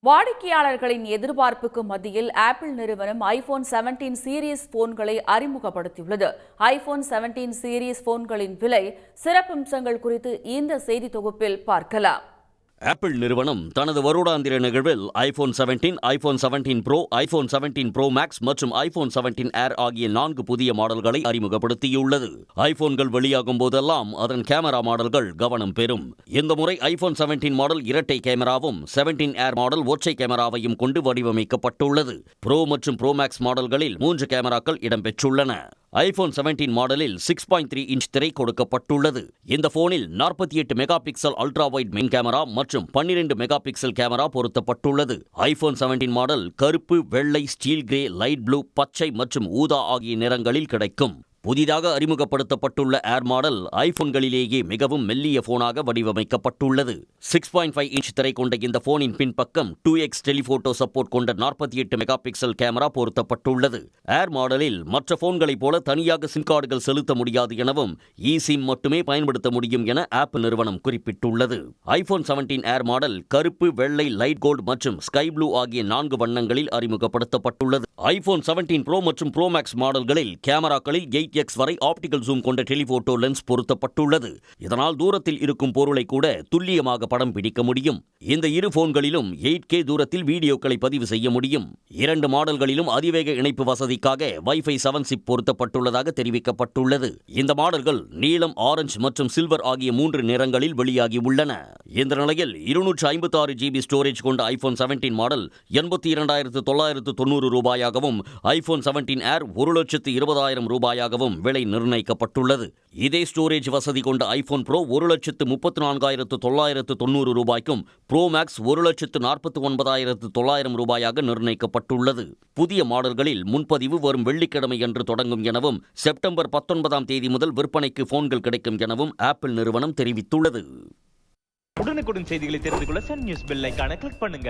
வாடிக்கையாளர்களின் எதிர்பார்ப்புக்கு மத்தியில் ஆப்பிள் நிறுவனம் ஐபோன் 17 சீரீஸ் போன்களை அறிமுகப்படுத்தியுள்ளது. ஐபோன் 17 சீரீஸ் போன்களின் விலை, சிறப்பம்சங்கள் குறித்து இந்த செய்தி தொகுப்பில் பார்க்கலாம். ஆப்பிள் நிறுவனம் தனது வருடாந்திர நிகழ்வில் iPhone 17, iPhone 17 pro, iPhone 17 pro max மற்றும் ஐபோன் 17 ஏர் ஆகிய 4 புதிய மாடல்களை அறிமுகப்படுத்தியுள்ளது. ஐபோன்கள் வெளியாகும் போதெல்லாம் அதன் கேமரா மாடல்கள் கவனம் பெறும். இந்த முறை ஐபோன் 17 மாடல் இரட்டை கேமராவும், 17 ஏர் மாடல் ஒற்றை கேமராவையும் கொண்டு வடிவமைக்கப்பட்டுள்ளது. ப்ரோ மற்றும் ப்ரோ மேக்ஸ் மாடல்களில் 3 கேமராக்கள் இடம்பெற்றுள்ளன. ஐபோன் 17 மாடலில் 6.3 இன்ச் திரை கொடுக்கப்பட்டுள்ளது. இந்த போனில் 48 mega pixel ultra wide main camera மற்றும் 12 மெகா பிக்சல் கேமரா பொருத்தப்பட்டுள்ளது. ஐபோன் 17 மாடல் கருப்பு, வெள்ளை, ஸ்டீல் கிரே, லைட் ப்ளூ, பச்சை மற்றும் ஊதா ஆகிய நிறங்களில் கிடைக்கும். புதிதாக அறிமுகப்படுத்தப்பட்டுள்ள ஏர் மாடல் ஐபோன்களிலேயே மிகவும் மெல்லிய போனாக வடிவமைக்கப்பட்டுள்ளது. 6.5 இன்ச் திரை கொண்ட இந்த போனின் பின்பக்கம் 2x டெலிபோட்டோ சப்போர்ட் கொண்ட 48 மெகா பிக்சல் கேமரா பொருத்தப்பட்டுள்ளது. ஏர் மாடலில் மற்ற போன்களைப் போல தனியாக சிம் கார்டுகள் செலுத்த முடியாது எனவும் சிம் மட்டுமே பயன்படுத்த முடியும் என ஆப்பிள் நிறுவனம் குறிப்பிட்டுள்ளது. ஐபோன் 17 ஏர் மாடல் கருப்பு, வெள்ளை, லைட் கோல்டு மற்றும் ஸ்கை ப்ளூ ஆகிய 4 வண்ணங்களில் அறிமுகப்படுத்தப்பட்டுள்ளது. ஐபோன் 17 ப்ரோ மற்றும் ப்ரோ மேக்ஸ் மாடல்களில் கேமராக்களில் 8x வரை ஆப்டிகல் ஜூம் கொண்ட டெலிபோட்டோ லென்ஸ் பொருத்தப்பட்டுள்ளது. இதனால் தூரத்தில் இருக்கும் பொருளை கூட துல்லியமாக படம் பிடிக்க முடியும். இந்த இரு போன்களிலும் 8K தூரத்தில் வீடியோக்களை பதிவு செய்ய முடியும். 2 மாடல்களிலும் அதிவேக இணைப்பு வசதிக்காக வைஃபை 7 சிப் பொருத்தப்பட்டுள்ளதாக தெரிவிக்கப்பட்டுள்ளது. இந்த மாடல்கள் நீலம், ஆரஞ்சு மற்றும் சில்வர் ஆகிய 3 நிறங்களில் வெளியாகியுள்ளன. இந்த நிலையில் 256 GB ஸ்டோரேஜ் கொண்ட ஐபோன் 17 மாடல் 82,990 ரூபாயாகவும், ஐபோன் 17 ஏர் 1,20,000 ரூபாயாகவும் விலை நிர்ணயிக்கப்பட்டுள்ளது. இதே ஸ்டோரேஜ் வசதி கொண்ட ஐபோன் ப்ரோ 1,34,990 ரூபாய்க்கும், ப்ரோ மேக்ஸ் 1,49,900 ரூபாயாக நிர்ணயிக்கப்பட்டுள்ளது. புதிய மாடல்களில் முன்பதிவு வரும் வெள்ளிக்கிழமை என்று தொடங்கும் எனவும், செப்டம்பர் 19ஆம் தேதி முதல் விற்பனைக்கு போன்கள் கிடைக்கும் எனவும் ஆப்பிள் நிறுவனம் தெரிவித்துள்ளது. உடனுக்குடன் செய்திகளை தெரிந்து கொள்ள சன் நியூஸ் பெல் ஐகானை கிளிக் பண்ணுங்க.